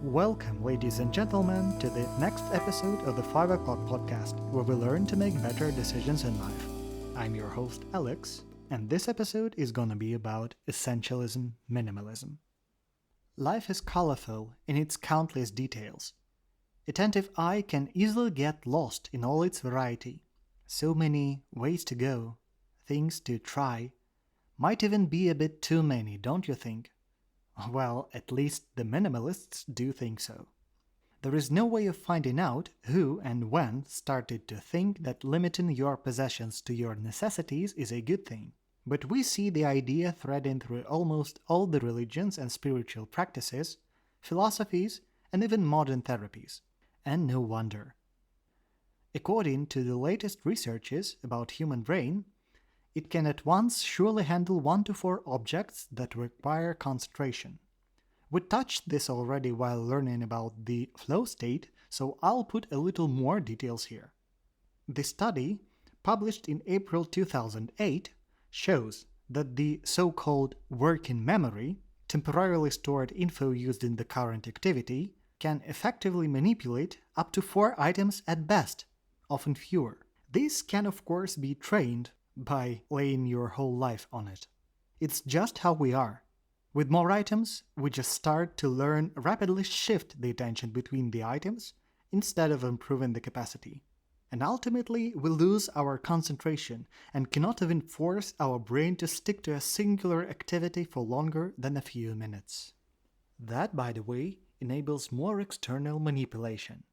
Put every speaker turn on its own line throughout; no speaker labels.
Welcome, ladies and gentlemen, to the next episode of the 5 O'Clock Podcast, where we learn to make better decisions in life. I'm your host, Alex, and this episode is gonna be about Essentialism, Minimalism. Life is colorful in its countless details. Attentive eye can easily get lost in all its variety. So many ways to go, things to try, might even be a bit too many, don't you think? Well, at least the minimalists do think so. There is no way of finding out who and when started to think that limiting your possessions to your necessities is a good thing. But we see the idea threading through almost all the religions and spiritual practices, philosophies, and even modern therapies. And no wonder. According to the latest researches about human brain, it can at once surely handle 1 to 4 objects that require concentration. We touched this already while learning about the flow state, so I'll put a little more details here. The study, published in April 2008, shows that the so-called working memory, temporarily stored info used in the current activity, can effectively manipulate up to 4 items at best, often fewer. This can of course be trained by laying your whole life on it. It's just how we are. With more items, we just start to learn rapidly shift the attention between the items instead of improving the capacity. And ultimately, we lose our concentration and cannot even force our brain to stick to a singular activity for longer than a few minutes. That, by the way, enables more external manipulation.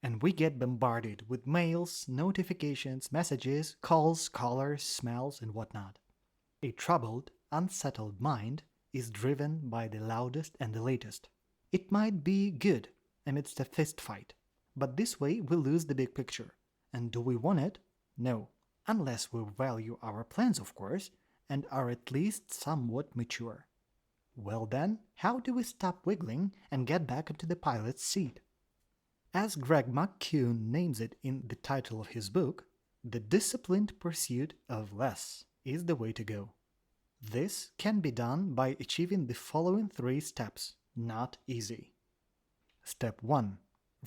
And we get bombarded with mails, notifications, messages, calls, colors, smells, and whatnot. A troubled, unsettled mind is driven by the loudest and the latest. It might be good amidst a fist fight, but this way we lose the big picture. And do we want it? No, unless we value our plans, of course, and are at least somewhat mature. Well then, how do we stop wiggling and get back into the pilot's seat? As Greg McKeown names it in the title of his book, the disciplined pursuit of less is the way to go. This can be done by achieving the following 3 steps, not easy. Step 1.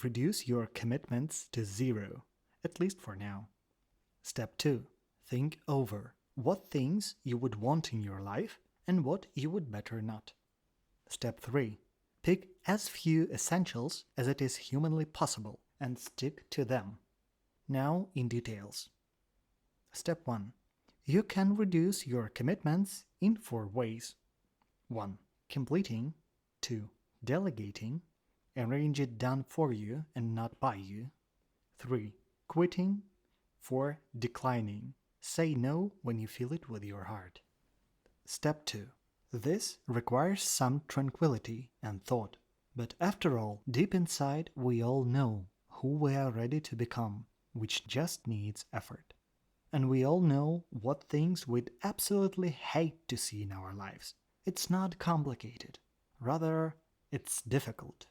Reduce your commitments to 0, at least for now. Step 2. Think over what things you would want in your life and what you would better not. Step 3. Pick as few essentials as it is humanly possible and stick to them. Now in details. Step 1. You can reduce your commitments in 4 ways. 1. Completing. 2. Delegating. Arrange it done for you and not by you. 3. Quitting. 4. Declining. Say no when you feel it with your heart. Step 2. This requires some tranquility and thought. But after all, deep inside, we all know who we are ready to become, which just needs effort. And we all know what things we'd absolutely hate to see in our lives. It's not complicated. Rather, it's difficult.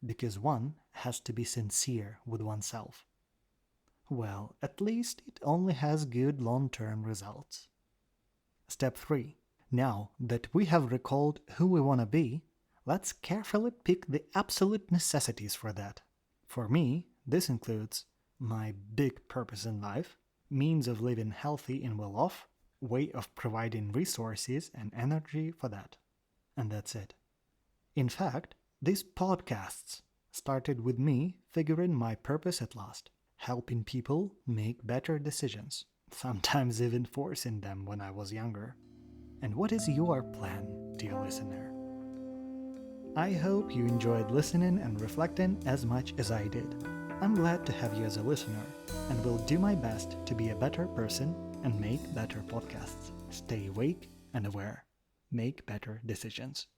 Because one has to be sincere with oneself. Well, at least it only has good long-term results. Step 3. Now that we have recalled who we want to be, let's carefully pick the absolute necessities for that. For me, this includes my big purpose in life, means of living healthy and well off, way of providing resources and energy for that. And that's it. In fact, these podcasts started with me figuring my purpose at last, helping people make better decisions, sometimes even forcing them when I was younger. And what is your plan, dear listener? I hope you enjoyed listening and reflecting as much as I did. I'm glad to have you as a listener, and will do my best to be a better person and make better podcasts. Stay awake and aware. Make better decisions.